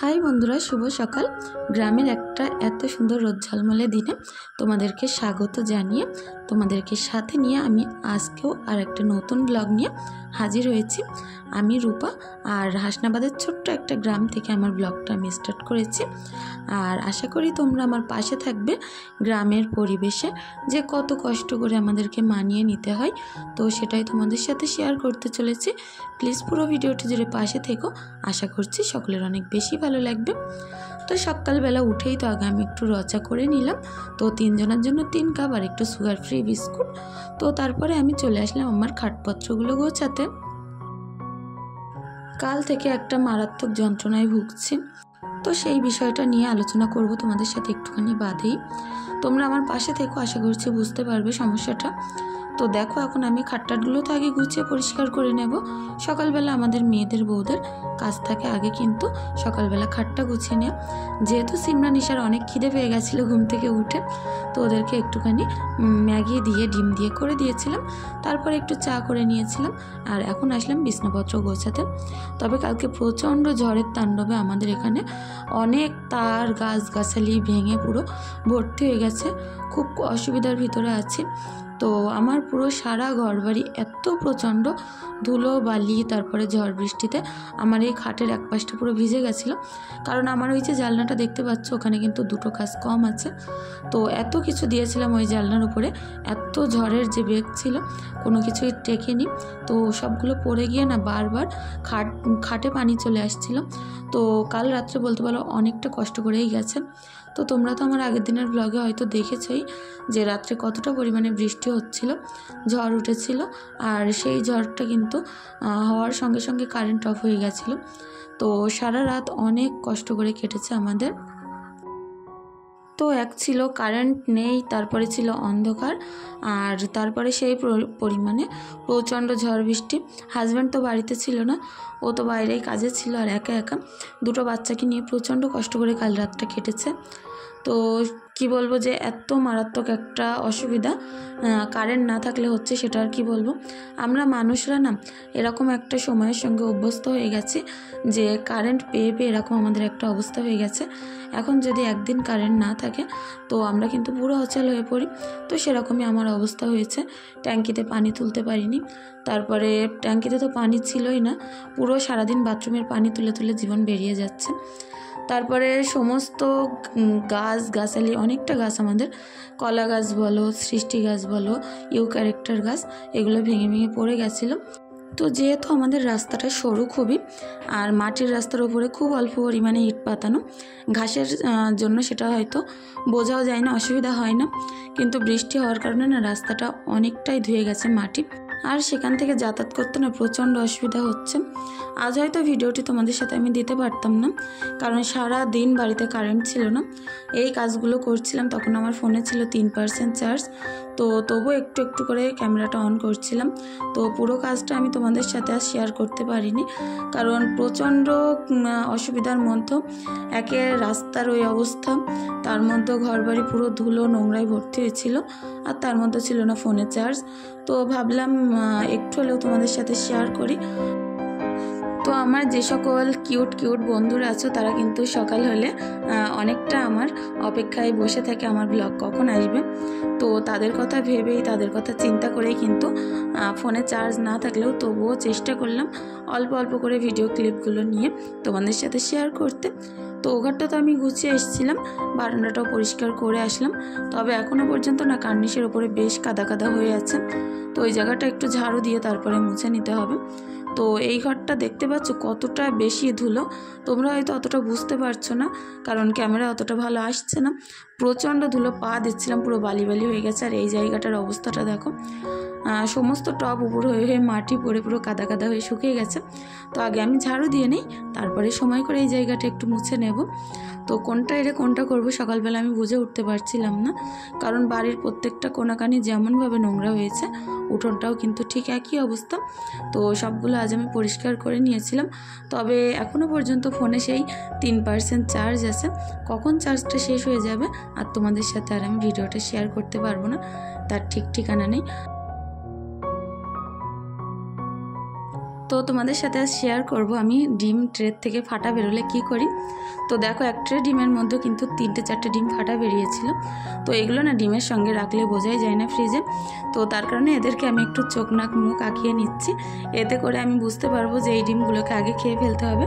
High বন্ধুরা, শুভ সকাল। গ্রামের একটা এত সুন্দর রোদ ঝলমলে দিনে তোমাদেরকে স্বাগত জানিয়ে তোমাদেরকে সাথে নিয়ে আমি আজকেও আর একটা নতুন ব্লগ নিয়ে হাজির হয়েছি। আমি রূপা, আর হাসনাবাদের ছোট্ট একটা গ্রাম থেকে আমার ব্লগটা আমি স্টার্ট করেছি। আর আশা করি তোমরা আমার পাশে থাকবে। গ্রামের পরিবেশে যে কত কষ্ট করে আমাদেরকে মানিয়ে নিতে হয়, তো সেটাই তোমাদের সাথে শেয়ার করতে চলেছি। প্লিজ পুরো ভিডিওটি জুড়ে পাশে থেকো, আশা করছি সকলের অনেক বেশি ভালো লাগবে। তো সকালবেলা উঠেই তো আগে আমি একটু রচা করে নিলাম, তো 3 জনের জন্য 3 কাপ আর একটু সুগার ফ্রি বিস্কুট। তো তারপরে আমি চলে আসলাম আমার খাটপত্রগুলো গোছাতে। কাল থেকে একটা মারাত্মক যন্ত্রণায় ভুগছি, তো সেই বিষয়টা নিয়ে আলোচনা করব তোমাদের সাথে একটুখানি বাদেই। তোমরা আমার পাশে থেকো, আশা করছি বুঝতে পারবে সমস্যাটা। তো দেখো, এখন আমি খাটটাগুলো তো আগে গুছিয়ে পরিষ্কার করে নেব। সকালবেলা আমাদের মেয়েদের বউদের কাজ থাকে আগে কিন্তু সকালবেলা খাটটা গুছিয়ে নেওয়া। যেহেতু সিমরান নিশার অনেক খিদে পেয়ে গেছিলো ঘুম থেকে উঠে, তো ওদেরকে একটুখানি ম্যাগি দিয়ে ডিম দিয়ে করে দিয়েছিলাম, তারপরে একটু চা করে নিয়েছিলাম। আর এখন আসলাম বিছনাপত্র গোছাতে। তবে কালকে প্রচণ্ড ঝড়ের তাণ্ডবে আমাদের এখানে অনেক তার গাছগাছালি ভেঙে পুরো ভর্তি হয়ে গেছে। খুব অসুবিধার ভিতরে আছি। তো আমার পুরো সারা ঘরবাড়ি এত প্রচণ্ড ধুলো বালি, তারপরে ঝড় বৃষ্টিতে আমার এই খাটের এক পাশটা পুরো ভিজে গেছিলো। কারণ আমার ওই যে জানলাটা দেখতে পাচ্ছ, ওখানে কিন্তু 2টো কাজ কম আছে। তো এত কিছু দিয়েছিলাম ওই জানলার উপরে, এত ঝড়ের যে বেগ ছিল কোনো কিছুই টেকেনি। তো সবগুলো পড়ে গিয়ে না বারবার খাটে পানি চলে আসছিল। তো কাল রাত্রে বলতে পারো অনেকটা কষ্ট করেই গেছে। তো তোমরা তো আমার আগের দিনের ব্লগে হয়তো দেখেছই যে রাত্রে কতটা পরিমাণে বৃষ্টি হচ্ছিল, ঝড় উঠেছিল। আর সেই ঝড়টা কিন্তু হওয়ার সঙ্গে সঙ্গে কারেন্ট অফ হয়ে গেছিলো। তো সারা রাত অনেক কষ্ট করে কেটেছে আমাদের। তো এক ছিল কারেন্ট নেই, তারপরে ছিল অন্ধকার, আর তারপরে সেই পরিমাণে প্রচণ্ড ঝড় বৃষ্টি। হাজব্যান্ড তো বাড়িতে ছিল না, ও তো বাইরেই কাজে ছিল, আর একা একা 2টো বাচ্চাকে নিয়ে প্রচণ্ড কষ্ট করে কাল রাতটা কেটেছে। তো কি বলবো যে এত মারাত্মক একটা অসুবিধা, কারেন্ট না থাকলে হচ্ছে সেটা আর কি বলবো। আমরা মানুষরা না এরকম একটা সময়ের সঙ্গে অভ্যস্ত হয়ে গেছি যে কারেন্ট পেয়ে পেয়ে এরকম আমাদের একটা অবস্থা হয়ে গেছে। এখন যদি একদিন কারেন্ট না থাকে তো আমরা কিন্তু পুরো অচল হয়ে পড়ি। তো সেরকমই আমার অবস্থা হয়েছে। ট্যাঙ্কিতে পানি তুলতে পারিনি, তারপরে ট্যাঙ্কিতে তো পানি ছিলই না, পুরো সারাদিন বাথরুমের পানি তুলে তুলে জীবন বেরিয়ে যাচ্ছে। তারপরে সমস্ত গাছগাছালি, অনেকটা গাছ আমাদের, কলা গাছ বলো, সৃষ্টি গাছ বলো, ইউক্যারিক্টাস গাছ, এগুলো ভেঙে ভেঙে পড়ে গেছিলো। তো যেহেতু আমাদের রাস্তাটা সরু খুবই, আর মাটির রাস্তার উপরে খুব অল্প পরিমাণে ইট পাতানো, ঘাসের জন্য সেটা হয়তো বোঝাও যায় না, অসুবিধা হয় না। কিন্তু বৃষ্টি হওয়ার কারণে না রাস্তাটা অনেকটাই ধুয়ে গেছে মাটি, আর সেখান থেকে যাতায়াত করতে না প্রচণ্ড অসুবিধা হচ্ছে। আজ হয়তো ভিডিওটি তোমাদের সাথে আমি দিতে পারতাম না, কারণ সারা দিন বাড়িতে কারেন্ট ছিল না। এই কাজগুলো করছিলাম, তখন আমার ফোনে ছিল 3% চার্জ। তো তবু একটু একটু করে ক্যামেরাটা অন করছিলাম। তো পুরো কাজটা আমি তোমাদের সাথে আর শেয়ার করতে পারিনি, কারণ প্রচণ্ড অসুবিধার মধ্যে, একে রাস্তার ওই অবস্থা, তার মধ্যে ঘরবাড়ি পুরো ধুলো নোংরায় ভর্তি হয়েছিল, আর তার মধ্যে ছিল না ফোনে চার্জ। তো ভাবলাম একটু হলেও তোমাদের সাথে শেয়ার করি। তো আমার যে সকল কিউট বন্ধুরা আছো তারা কিন্তু সকাল হলে অনেকটা আমার অপেক্ষায় বসে থাকে আমার ব্লগ কখন আসবে। তো তাদের কথা ভেবেই, তাদের কথা চিন্তা করেই কিন্তু ফোনে চার্জ না থাকলেও তবুও চেষ্টা করলাম অল্প অল্প করে ভিডিও ক্লিপগুলো নিয়ে তোমাদের সাথে শেয়ার করতে। তো ঘরটা তো আমি গুছিয়ে এসেছিলাম, বারান্দাটাও পরিষ্কার করে আসলাম। তবে এখনও পর্যন্ত না কার্নিশের ওপরে বেশ কাদা কাদা হয়ে আছে, তো ওই জায়গাটা একটু ঝাড়ু দিয়ে তারপরে মুছে নিতে হবে। তো এই ঘরটা দেখতে পাচ্ছ কতটা বেশি ধুলো, তোমরা হয়তো অতটা বুঝতে পারছো না কারণ ক্যামেরা অতটা ভালো আসছে না। প্রচণ্ড ধুলো, পা দিচ্ছিলাম পুরো বালি বালি হয়ে গেছে। আর এই জায়গাটার অবস্থাটা দেখো, সমস্ত টব উপর হয়ে হয়ে মাটি পড়ে পুরো কাদা কাদা হয়ে শুকিয়ে গেছে। তো আগে আমি ঝাড়ু দিয়ে নিই, তারপরে সময় করে এই জায়গাটা একটু মুছে নেব। তো কোনটা এরে কোনটা করবো সকালবেলা আমি বুঝে উঠতে পারছিলাম না, কারণ বাড়ির প্রত্যেকটা কোনাকানি যেমনভাবে নোংরা হয়েছে, উঠোনটাও কিন্তু ঠিক একই অবস্থা। তো সবগুলো আজ আমি পরিষ্কার করে নিয়েছিলাম। তবে এখনও পর্যন্ত ফোনে সেই 3% চার্জ আছে, কখন চার্জটা শেষ হয়ে যাবে আর তোমাদের সাথে আর আমি ভিডিওটা শেয়ার করতে পারবো না, তার ঠিক ঠিকানা নেই। তো তোমাদের সাথে শেয়ার করব আমি ডিম ট্রে থেকে ফাটা বেরোলে কি করি। তো দেখো এক ট্রে ডিমের মধ্যে কিন্তু 3-4টে ডিম ফাটা বেরিয়েছিল। তো এগুলো না ডিমের সঙ্গে রাখলে বোঝাই যায় না ফ্রিজে। তো তার কারণে এদেরকে আমি একটু চোখ নাক মুখ আঁকিয়ে নিচ্ছি, এতে করে আমি বুঝতে পারবো যে এই ডিমগুলোকে আগে খেয়ে ফেলতে হবে,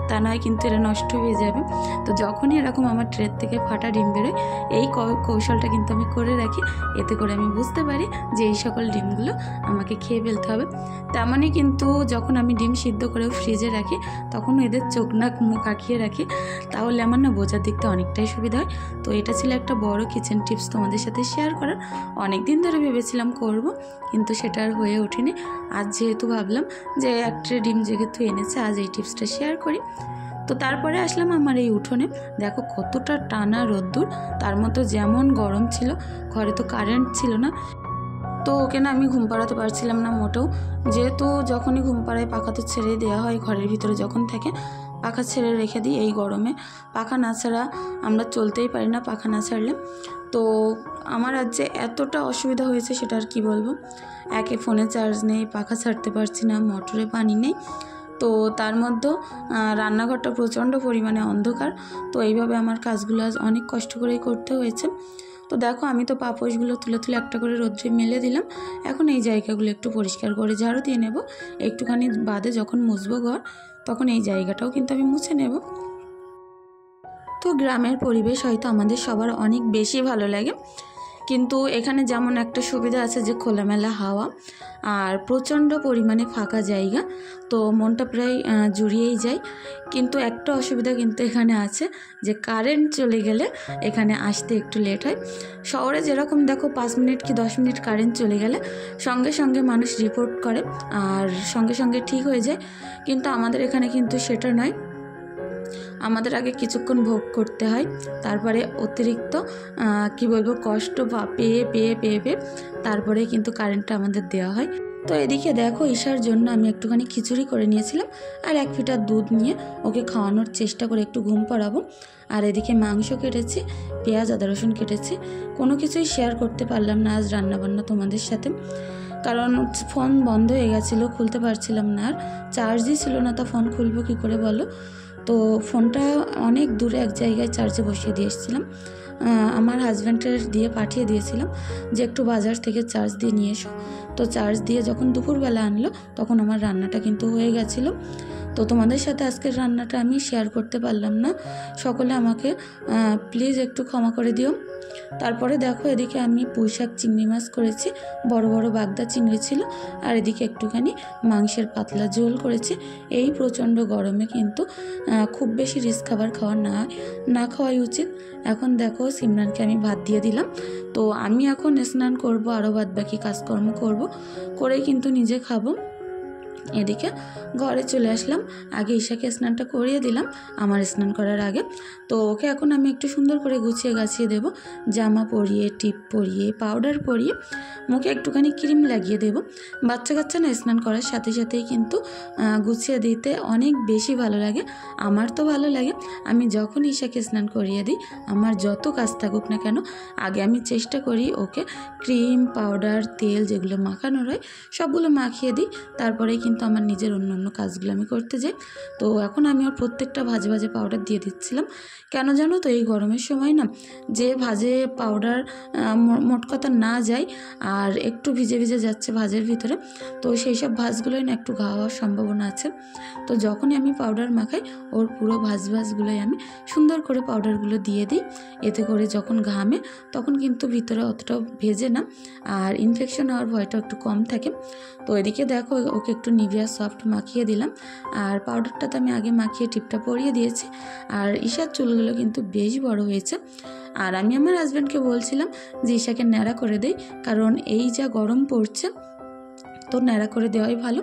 তা নয় কিন্তু এরা নষ্ট হয়ে যাবে। তো যখনই এরকম আমার ট্রে থেকে ফাটা ডিম বেরোয় এই কৌশলটা কিন্তু আমি করে রাখি, এতে করে আমি বুঝতে পারি যে এই সকল ডিমগুলো আমাকে খেয়ে ফেলতে হবে। তেমনই কিন্তু যখন আমি ডিম সিদ্ধ করেও ফ্রিজে রাখি তখন এদের চোখ নাক মুখ আঁকিয়ে রাখি, তাহলে আমার না বোঝার দিকটা অনেকটাই সুবিধা হয়। তো এটা ছিল একটা বড় কিচেন টিপস তোমাদের সাথে শেয়ার করার। অনেক দিন ধরে ভেবেছিলাম করব, কিন্তু সেটা আর হয়ে ওঠেনি। আজ যেহেতু ভাবলাম যে এক ট্রে ডিম যেহেতু এনেছে আজ এই টিপসটা শেয়ার করি। তো তারপরে আসলাম আমার এই উঠোনে, দেখো কতটা টানা রোদ্দুর, তার মতো যেমন গরম ছিল, ঘরে তো কারেন্ট ছিল না। তো ওকে না আমি ঘুম পাড়াতে পারছিলাম না মোটেও, যেহেতু যখনই ঘুম পাড়ায় পাখা তো ছেড়ে দেওয়া হয়, ঘরের ভিতরে যখন থাকে পাখা ছেড়ে রেখে দিই। এই গরমে পাখা না ছাড়া আমরা চলতেই পারি না, পাখা না ছাড়লে। তো আমার আজ যে এতটা অসুবিধা হয়েছে সেটা আর কি বলবো। একে ফোনে চার্জ নেই, পাখা ছাড়তে পারছি না, মোটরে পানি নেই, তো তার মধ্যেও রান্নাঘরটা প্রচণ্ড পরিমাণে অন্ধকার। তো এইভাবে আমার কাজগুলো আজ অনেক কষ্ট করেই করতে হয়েছে। তো দেখো আমি তো পাপোশগুলো তুলে তুলে একটা করে রোদ্রে মেলে দিলাম। এখন এই জায়গাগুলো একটু পরিষ্কার করে ঝাড়ু দিয়ে নেব। একটুখানি বাদে যখন মুছবো ঘর তখন এই জায়গাটাও কিন্তু আমি মুছে নেব। তো গ্রামের পরিবেশ হয়তো আমাদের সবার অনেক বেশি ভালো লাগে, কিন্তু এখানে যেমন একটা সুবিধা আছে যে খোলামেলা হাওয়া আর প্রচণ্ড পরিমাণে ফাঁকা জায়গা, তো মনটা প্রায় জুড়িয়েই যায়। কিন্তু একটা অসুবিধা কিন্তু এখানে আছে যে কারেন্ট চলে গেলে এখানে আসতে একটু লেট হয়। শহরে যেরকম দেখো 5 মিনিট কি 10 মিনিট কারেন্ট চলে গেলে সঙ্গে সঙ্গে মানুষ রিপোর্ট করে আর সঙ্গে সঙ্গে ঠিক হয়ে যায়, কিন্তু আমাদের এখানে কিন্তু সেটা নয়। আমাদের আগে কিছুক্ষণ ভোগ করতে হয়, তারপরে অতিরিক্ত কি বলবো কষ্ট পেয়ে পেয়ে পেয়ে পেয়ে তারপরে কিন্তু কারেন্টটা আমাদের দেওয়া হয়। তো এদিকে দেখো ঈশার জন্য আমি একটুখানি খিচুড়ি করে নিয়েছিলাম আর 1 লিটার দুধ নিয়ে ওকে খাওয়ানোর চেষ্টা করে একটু ঘুম পাড়াবো। আর এদিকে মাংস কেটেছি, পেঁয়াজ আদা রসুন কেটেছি। কোনো কিছুই শেয়ার করতে পারলাম না আজ রান্নাবান্না তোমাদের সাথে, কারণ ফোন বন্ধ হয়ে গেছিলো, খুলতে পারছিলাম না, আর চার্জই ছিল না, তা ফোন খুলবো কী করে বলো। তো ফোনটা অনেক দূরে এক জায়গায় চার্জে বসিয়ে দিয়ে এসেছিলাম, আমার হাজব্যান্ডের দিয়ে পাঠিয়ে দিয়েছিলাম যে একটু বাজার থেকে চার্জ দিয়ে নিয়ে এসো। তো চার্জ দিয়ে যখন দুপুরবেলা আনলো তখন আমার রান্নাটা কিন্তু হয়ে গেছিলো। তো তোমাদের সাথে আজকের রান্নাটা আমি শেয়ার করতে পারলাম না, সকলে আমাকে প্লিজ একটু ক্ষমা করে দিও। তারপরে দেখো এদিকে আমি পুঁইশাক চিংড়ি মাছ করেছি, বড় বড় বাগদা চিংড়ি ছিল, আর এদিকে একটুখানি মাংসের পাতলা ঝোল করেছি। এই প্রচণ্ড গরমে কিন্তু খুব বেশি রিস্ক খাবার না খাওয়াই উচিত। এখন দেখো সিমরানকে আমি ভাত দিয়ে দিলাম, তো আমি এখন স্নান করব, আরও বাদ বাকি কাজকর্ম করব, করেই কিন্তু নিজে খাবো। এদিকে ঘরে চলে আসলাম, আগে ঈশাকে স্নানটা করিয়ে দিলাম আমার স্নান করার আগে। তো ওকে এখন আমি একটু সুন্দর করে গুছিয়ে গাছিয়ে দেব, জামা পরিয়ে, টিপ পরিয়ে, পাউডার পরিয়ে, মুখে একটুখানি ক্রিম লাগিয়ে দেব। বাচ্চা কাচ্চা না স্নান করার সাথে সাথেই কিন্তু গুছিয়ে দিতে অনেক বেশি ভালো লাগে, আমার তো ভালো লাগে। আমি যখন ঈশাকে স্নান করিয়ে দিই, আমার যত কাজ থাকুক না কেন, আগে আমি চেষ্টা করি ওকে ক্রিম, পাউডার, তেল যেগুলো মাখানোর হয় সবগুলো মাখিয়ে দিই, তারপরে কিন্তু আমার নিজের অন্য কাজগুলো আমি করতে যাই। তো এখন আমি ওর প্রত্যেকটা ভাজে ভাজে পাউডার দিয়ে দিচ্ছিলাম। কেন জানো তো, এই গরমের সময় না যে ভাজে পাউডার মোট কথা না যায় আর একটু ভিজে ভিজে যাচ্ছে ভাজের ভিতরে, তো সেই সব ভাজগুলোই না একটু ঘা হওয়ার সম্ভাবনা আছে। তো যখনই আমি পাউডার মাখাই ওর পুরো ভাজগুলোই আমি সুন্দর করে পাউডারগুলো দিয়ে দিই, এতে করে যখন ঘামে তখন কিন্তু ভিতরে অতটাও ভেজে না আর ইনফেকশন হওয়ার ভয়টা একটু কম থাকে। তো এদিকে দেখো ওকে একটু নিভিয়া সফট মাখিয়ে দিলাম, আর পাউডারটা তো আমি আগে মাখিয়ে টিপটা পরিয়ে দিয়েছি। আর ঈশার চুলগুলো কিন্তু বেশ বড় হয়েছে, আর আমি আমার হাজব্যান্ডকে বলছিলাম যে ঈশাকে ন্যাড়া করে দেই, কারণ এই যা গরম পড়ছে তো ন্যাড়া করে দেওয়াই ভালো।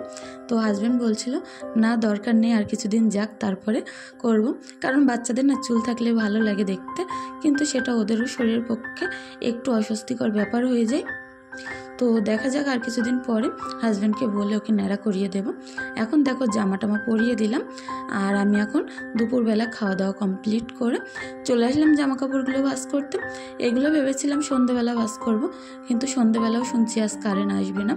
তো হাজব্যান্ড বলছিল না দরকার নেই, আর কিছুদিন যাক তারপরে করব, কারণ বাচ্চাদের না চুল থাকলে ভালো লাগে দেখতে, কিন্তু সেটা ওদেরও শরীরের পক্ষে একটু অস্বস্তিকর ব্যাপার হয়ে যায়। তো দেখা যাক আর কিছুদিন পরে হাজব্যান্ডকে বলে ওকে ন্যাড়া করিয়ে দেব। এখন দেখো জামা টামা পরিয়ে দিলাম, আর আমি এখন দুপুরবেলা খাওয়া দাওয়া কমপ্লিট করে চলে আসলাম জামা কাপড়গুলো ভাঁজ করতে। এগুলো ভেবেছিলাম সন্ধেবেলা ভাঁজ করব, কিন্তু সন্ধেবেলাও শুনছি আজ কারেন্ট আসবে না।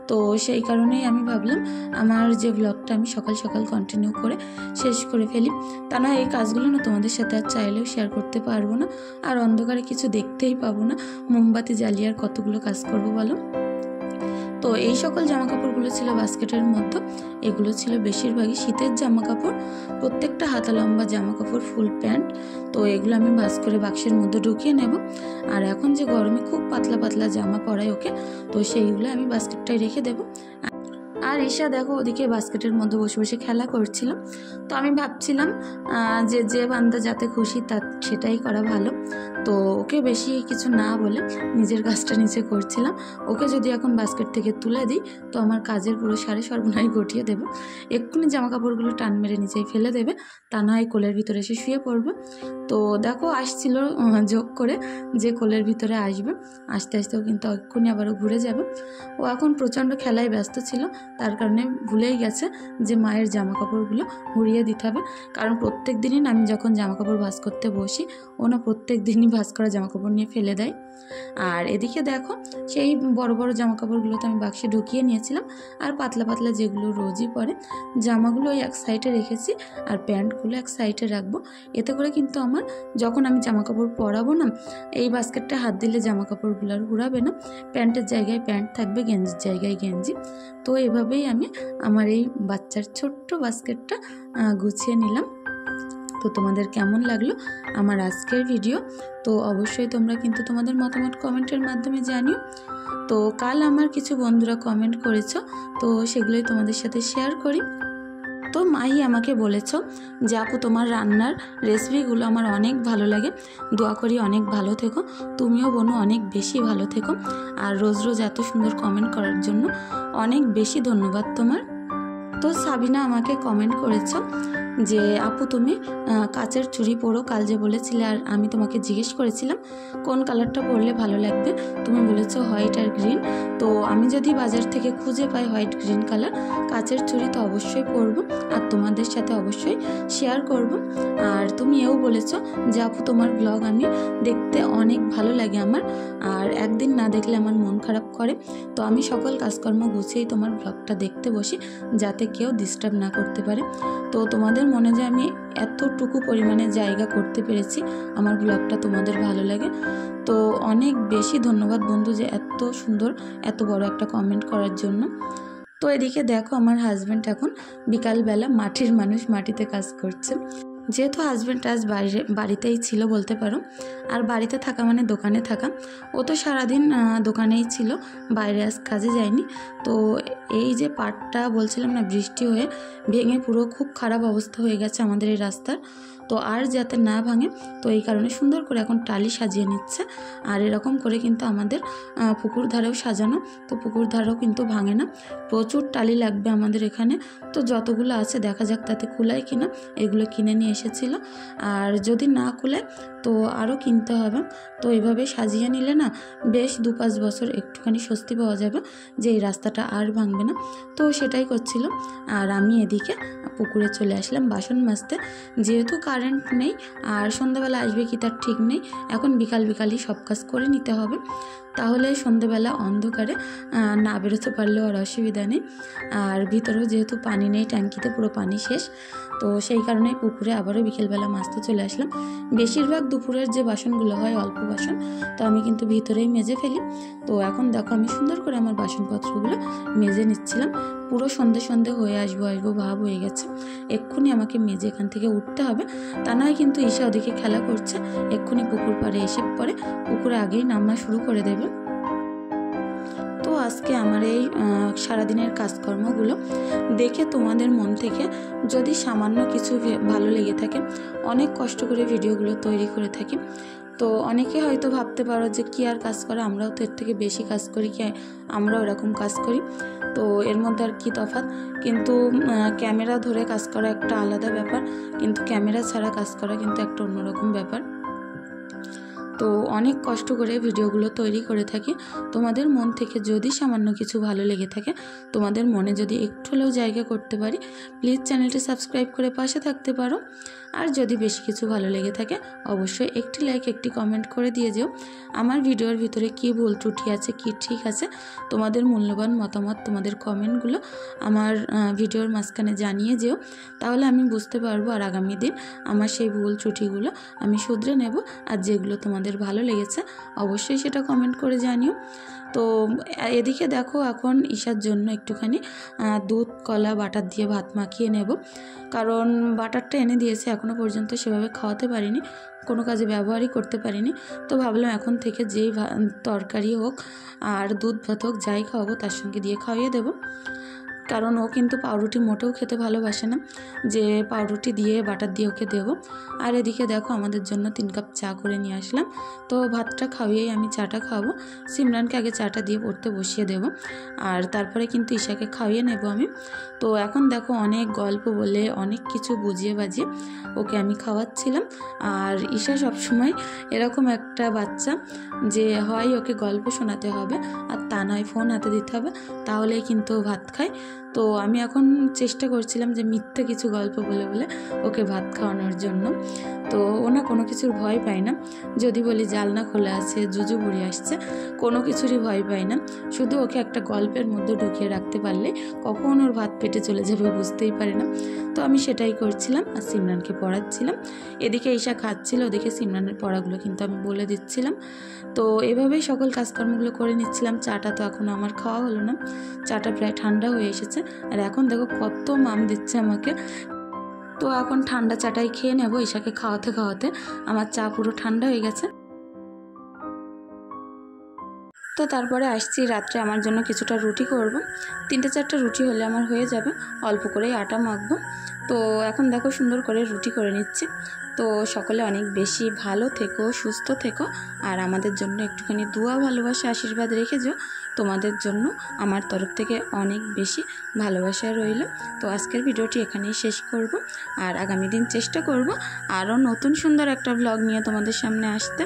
তো সেই কারণেই আমি ভাবলাম আমার যে ব্লগটা আমি সকাল সকাল কন্টিনিউ করে শেষ করে ফেলি। তা না এই কাজগুলো না তোমাদের সাথে আর চাইলেও শেয়ার করতে পারবো না, আর অন্ধকারে কিছু দেখতেই পাবো না। মোমবাতি জ্বালিয়ে আর কতগুলো কাজ করবো বলো। তো এই সকল জামা কাপড়গুলো ছিল বাস্কেটের মধ্যে। এগুলো ছিল বেশিরভাগই শীতের জামা কাপড়, প্রত্যেকটা হাতা লম্বা জামা কাপড়, ফুল প্যান্ট। তো এগুলো আমি ভাঁজ করে বাক্সের মধ্যে ঢুকিয়ে নেব। আর এখন যে গরমে খুব পাতলা পাতলা জামা পরাই ওকে, তো সেইগুলো আমি বাস্কেটটায় রেখে দেবো। আর ঈশা দেখো ওদিকে বাস্কেটের মধ্যে বসে বসে খেলা করছিল। তো আমি ভাবছিলাম যে বান্দা যাতে খুশি তা সেটাই করা ভালো। তো ওকে বেশি কিছু না বলে নিজের কাজটা নিজে করছিলাম। ওকে যদি এখন বাস্কেট থেকে তুলে দিই তো আমার কাজের পুরো সাড়ে সর্বনাশ ঘটিয়ে দেবো। এক্ষুনি জামা কাপড়গুলো টান মেরে নিচেই ফেলে দেবে, তা না হয় কোলের ভিতরে এসে শুয়ে পড়বে। তো দেখো আসছিল যোগ করে যে কোলের ভিতরে আসবে, আস্তে আস্তেও কিন্তু এক্ষুনি আবারও ঘুরে যাবে। ও এখন প্রচণ্ড খেলায় ব্যস্ত ছিল, তার কারণে ভুলেই গেছে যে মায়ের জামা কাপড়গুলো হুড়িয়ে দিতে হবে। কারণ প্রত্যেক দিনই আমি যখন জামা কাপড় ভাঁজ করতে বসি ও না প্রত্যেক দিনই ভাঁজ করা জামা কাপড় নিয়ে ফেলে দেয়। আর এদিকে দেখো সেই বড় বড় জামা কাপড়গুলো তো আমি বাক্সে ঢুকিয়ে নিয়েছিলাম, আর পাতলা পাতলা যেগুলো রোজই পরে জামাগুলো ওই এক সাইডে রেখেছি, আর প্যান্টগুলো এক সাইডে রাখবো। এতে করে কিন্তু আমার যখন আমি জামা কাপড় পরাবো না, এই বাস্কেটটা হাত দিলে জামা কাপড়গুলো আর উড়াবে না, প্যান্টের জায়গায় প্যান্ট থাকবে, গেঞ্জির জায়গায় গেঞ্জি। তো এভাবেই আমি আমার এই বাচ্চার ছোট্ট বাস্কেটটা গুছিয়ে নিলাম। তো তোমাদের কেমন লাগলো আমার আজকের ভিডিও? তো অবশ্যই তোমরা কিন্তু তোমাদের মতামত কমেন্টের মাধ্যমে জানিও। তো কাল আমার কিছু বন্ধুরা কমেন্ট করেছো, তো সেগুলোই তোমাদের সাথে শেয়ার করি। তো মাই আমাকে বলেছ যে আপু তোমার রান্নার রেসিপিগুলো আমার অনেক ভালো লাগে, দোয়া করি অনেক ভালো থেকো, তুমিও বোনও অনেক বেশি ভালো থেকো। আর রোজ রোজ এত সুন্দর কমেন্ট করার জন্য অনেক বেশি ধন্যবাদ তোমার। তো সাবিনা আমাকে কমেন্ট করেছ যে আপু তুমি কাচের চুড়ি পরো, কাল যে বলেছিলে, আর আমি তোমাকে জিজ্ঞেস করেছিলাম কোন কালারটা পরলে ভালো লাগবে, তুমি বলেছো হোয়াইট আর গ্রিন। তো আমি যদি বাজার থেকে খুঁজে পাই হোয়াইট গ্রিন কালার কাচের চুড়ি তো অবশ্যই পরবো, আর তোমাদের সাথে অবশ্যই শেয়ার করব। আর তুমি এও বলেছো যে আপু তোমার ব্লগ আমি দেখতে অনেক ভালো লাগে আমার, আর একদিন না দেখলে আমার মন খারাপ করে। তো আমি সকল কাজকর্ম গুছিয়েই তোমার ব্লগটা দেখতে বসি যাতে কেউ ডিস্টার্ব না করতে পারে। তো তোমাদের মনে যে আমি এতটুকু পরিমাণে জায়গা করতে পেরেছি আমার ব্লগটা তোমাদের ভালো লাগে। তো অনেক বেশি ধন্যবাদ বন্ধু যে এত সুন্দর এত বড় একটা কমেন্ট করার জন্য। তো এদিকে দেখো আমার হাজব্যান্ড এখন বিকালবেলা মাটির মানুষ, মাটিতে কাজ করছে। যেহেতু হাজব্যান্ড আজ বাড়িতেই ছিল বলতে পারো, আর বাড়িতে থাকা মানে দোকানে থাকা, ও তো সারাদিন দোকানেই ছিল, বাইরে আজ কাজে যায়নি। তো এই যে পাটটা বলছিলাম না বৃষ্টি হয়ে ভেঙে পুরো খুব খারাপ অবস্থা হয়ে গেছে আমাদের এই রাস্তার, তো আর যাতে না ভাঙে তো এই কারণে সুন্দর করে এখন টালি সাজিয়ে নিচ্ছে। আর এরকম করে কিন্তু আমাদের পুকুর ধারেও সাজানো, তো পুকুর ধারেও কিন্তু ভাঙে না, প্রচুর টালি লাগবে আমাদের এখানে। তো যতগুলো আছে দেখা যাক তাতে কুলায় কিনা, এগুলো কিনে নিয়ে এসেছিল, আর যদি না কুলায় তো আরও কিনতে হবে। তো এইভাবে সাজিয়ে নিলে না বেশ 2-5 বছর একটুখানি স্বস্তি পাওয়া যাবে যে এই রাস্তাটা আর ভাঙবে না। তো সেটাই করছিল, আর আমি এদিকে পুকুরে চলে আসলাম বাসন মাজতে। যেহেতু কারেন্ট নেই আর সন্ধ্যাবেলা আসবে কি তার ঠিক নেই, এখন বিকালই সব কাজ করে নিতে হবে, তাহলে সন্ধ্যাবেলা অন্ধকারে না বেরোতে পারলেও আর অসুবিধা নেই। আর ভিতরেও যেহেতু পানি নেই, ট্যাঙ্কিতে পুরো পানি শেষ, তো সেই কারণে পুকুরে আবারও বিকেলবেলা মাজতে চলে আসলাম। বেশিরভাগ দুপুরের যে বাসনগুলো হয় অল্প বাসন, তো আমি কিন্তু ভিতরেই মেজে ফেলি। তো এখন দেখো আমি সুন্দর করে আমার বাসনপত্রগুলো মেজে নিচ্ছিলাম। পুরো সন্ধে হয়ে আসবো ভাব হয়ে গেছে, এক্ষুনি আমাকে মেজে এখান থেকে উঠতে হবে, তা নয় কিন্তু ঈশা ওদিকে খেলা করছে, এক্ষুনি পুকুর পাড়ে এসে পরে পুকুরে আগেই নামা শুরু করে দেবে। তো আজকে আমার এই সারাদিনের কাজকর্মগুলো দেখে তোমাদের মন থেকে যদি সামান্য কিছু ভালো লেগে থাকে, অনেক কষ্ট করে ভিডিওগুলো তৈরি করে থাকি। তো অনেকে হয়তো ভাবতে পারো যে কি আর কাজ করে, আমরাও তো এর থেকে বেশি কাজ করি, কি আমরাও এরকম কাজ করি, তো এর মধ্যে আর কি তফাৎ। কিন্তু ক্যামেরা ধরে কাজ করা একটা আলাদা ব্যাপার, কিন্তু ক্যামেরা ছাড়া কাজ করা কিন্তু একটা অন্যরকম ব্যাপার। তো অনেক কষ্ট করে ভিডিওগুলো তৈরি করে থাকি। তোমাদের মন থেকে যদি সামান্য কিছু ভালো লেগে থাকে, তোমাদের মনে যদি একটু হলেও জায়গা করতে পারি, প্লিজ চ্যানেলটি সাবস্ক্রাইব করে পাশে থাকতে পারো। আর যদি বেশি কিছু ভালো লেগে থাকে অবশ্যই একটি লাইক একটি কমেন্ট করে দিয়ে যেও। আমার ভিডিওর ভিতরে কী ভুল ত্রুটি আছে, কী ঠিক আছে, তোমাদের মূল্যবান মতামত, তোমাদের কমেন্টগুলো আমার ভিডিওর মাঝখানে জানিয়ে যেও। তাহলে আমি বুঝতে পারবো আর আগামী দিন আমার সেই ভুল ত্রুটিগুলো আমি শুধরে নেব। আর যেগুলো তোমাদের ভালো লেগেছে অবশ্যই সেটা কমেন্ট করে জানিও। তো এদিকে দেখো এখন ঈশার জন্য একটুখানি দুধ কলা বাটার দিয়ে ভাত মাখিয়ে নেব, কারণ বাটারটা এনে দিয়েছে এখনও পর্যন্ত সেভাবে খাওয়াতে পারিনি, কোনো কাজে ব্যবহারই করতে পারিনি। তো ভাবলাম এখন থেকে যেই তরকারি হোক আর দুধ ভাত হোক যাই খাওয়াবো তার সঙ্গে দিয়ে খাইয়ে দেবো, কারণ ও কিন্তু পাউরুটি মোটেও খেতে ভালোবাসে না, যে পাউরুটি দিয়ে বাটার দিয়ে ওকে দেবো। আর এদিকে দেখো আমাদের জন্য 3 কাপ চা করে নিয়ে আসলাম। তো ভাতটা খাওয়িয়েই আমি চাটা খাবো। সিমরানকে আগে চাটা দিয়ে পড়তে বসিয়ে দেব, আর তারপরে কিন্তু ঈশাকে খাইয়ে নেব আমি। তো এখন দেখো অনেক গল্প বলে অনেক কিছু বুঝিয়ে বাজিয়ে ওকে আমি খাওয়াচ্ছিলাম। আর ঈশা সবসময় এরকম একটা বাচ্চা যে হয় ওকে গল্প শোনাতে হবে আর তা নয় ফোন হাতে দিতে হবে, তাহলেই কিন্তু ভাত খায়। তো আমি এখন চেষ্টা করছিলাম যে মিথ্যে কিছু গল্প বলে বলে ওকে ভাত খাওয়ানোর জন্য। তো ও না কোনো কিছুর ভয় পায় না, যদি বলি জানলা খোলা আছে, জুজু বুড়ি আসছে, কোনো কিছুরই ভয় পায় না। শুধু ওকে একটা গল্পের মধ্যে ঢুকিয়ে রাখতে পারলে কখন ওর ভাত পেটে চলে যাবে বুঝতেই পারে না। তো আমি সেটাই করছিলাম আর সিমরানকে পড়াচ্ছিলাম। এদিকে ঈশা খাচ্ছিল, ওদিকে সিমরানের পড়াগুলো কিন্তু আমি বলে দিচ্ছিলাম। তো এভাবেই সকল কাজকর্মগুলো করে নিচ্ছিলাম। চাটা তো এখনও আমার খাওয়া হলো না, চাটা প্রায় ঠান্ডা হয়ে এসেছে। আর এখন দেখো কত মাম দিচ্ছে আমাকে। তো এখন ঠান্ডা চাটাই খেয়ে নেব। ঈশাকে খাওয়াতে খাওয়াতে আমার চা পুরো ঠান্ডা হয়ে গেছে। তো তারপরে আসছি রাত্রে আমার জন্য কিছুটা রুটি করব। 3-4টা রুটি হলে আমার হয়ে যাবে, অল্প করেই আটা মাখবো। তো এখন দেখো সুন্দর করে রুটি করে নিচ্ছি। তো সকলে অনেক বেশি ভালো থেকো, সুস্থ থেকো, আর আমাদের জন্য একটুখানি দোয়া ভালোবাসা আশীর্বাদ রেখে যাও। তোমাদের জন্য আমার তরফ থেকে অনেক বেশি ভালোবাসা রইল। তো আজকের ভিডিওটি এখানেই শেষ করব, আর আগামী দিন চেষ্টা করব আরও নতুন সুন্দর একটা ব্লগ নিয়ে তোমাদের সামনে আসতে।